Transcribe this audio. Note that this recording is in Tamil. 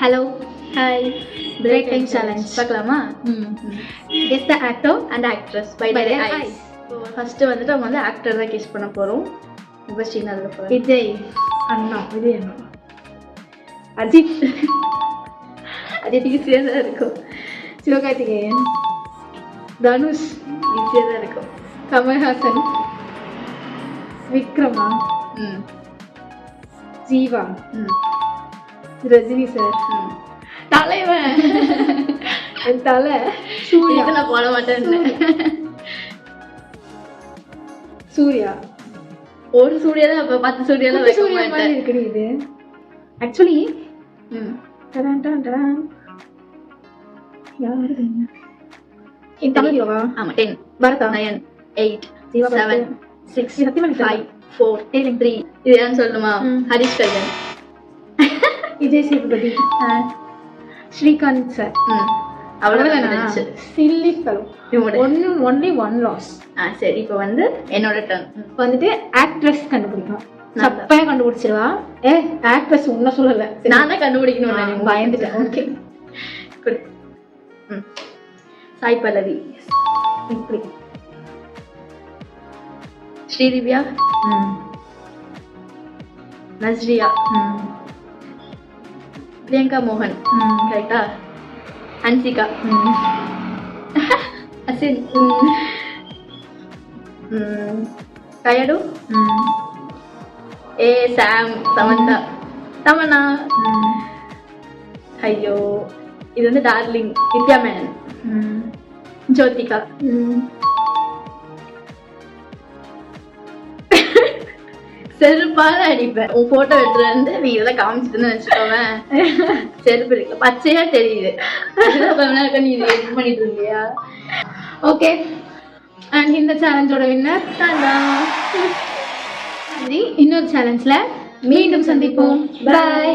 Hello. Hi. Break time challenge. பார்க்கலாமா? Guess the actor and actress by by their their eyes. eyes. First வந்துட்டு அவங்க வந்து ஆக்டர் தான் கெஸ் பண்ண போறோம். இப்போ ஸ்ரீநாத்ல போறோம். விஜய் அண்ணா. விஜய் அண்ணா. அஜித். அஜித் ஈஸியா தான் இருக்கும். சிவகார்த்திகேயன். தனுஷ். ஈஸியா தான் இருக்கும். கமல்ஹாசன். விக்ரமா. ஜீவா. ரஜினி சார். தலைவன். என் தலை சூர்யா. நான் போட மாட்டேன். சூர்யா. ஒரு சூர்யா தான் அப்ப 10 சூர்யா தான் வைக்க சூர்யா மாதிரி மாட்டேன். இருக்குடி இது. ஆக்சுவலி ம் யாரு இந்த தமிழ் ஹீரோவா? ஆமா 10 பரதா 9 8 ஜீவா 7 6 சத்தியமா 5 4 3 இது ஏன் சொல்லுமா? ஹரிஷ் கல்யாண். விஜய் சேதுபதி. ஸ்ரீகாந்த் சார். அவ்வளவுதான் இருந்துச்சு. Chilli fellow. இவங்களோட only one loss. சரி இப்போ வந்து என்னோட டர்ன். இப்போ வந்துட்டு ஆக்ட்ரஸ் கண்டுபிடிக்கணும். நான் தான். சப்பையா கண்டுபிடிச்சிருவா. ஆக்ட்ரஸ் உன்ன சொல்லல. நான் தான் கண்டுபிடிக்கணும். பயந்துட்டேன். ஓகே. குட். சாய் பல்லவி. இப்படி. ஸ்ரீதிவ்யா. நஸ்ரியா. பிரியங்கா மோகன். கரெக்டா? ஹன்சிகா. அசின். கயடு. சாம். சமந்தா. தமன்னா. ஐயோ இது வந்து டார்லிங். வித்யா மேனன். ஜோதிகா. செருப்பால அடிப்பேன். உன் போட்டோ எடுத்துட்டு வந்து நீ இதெல்லாம் காமிச்சிட்டு வச்சுக்கோவேன். செருப்பு இருக்குல்ல பச்சையா தெரியுது. நீ இது எடிட் பண்ணிட்டு இருந்தியா? ஓகே. அண்ட் இந்த சேலஞ்சோட வின்னர் இன்னொரு சேலஞ்ச்ல மீண்டும் சந்திப்போம். பை.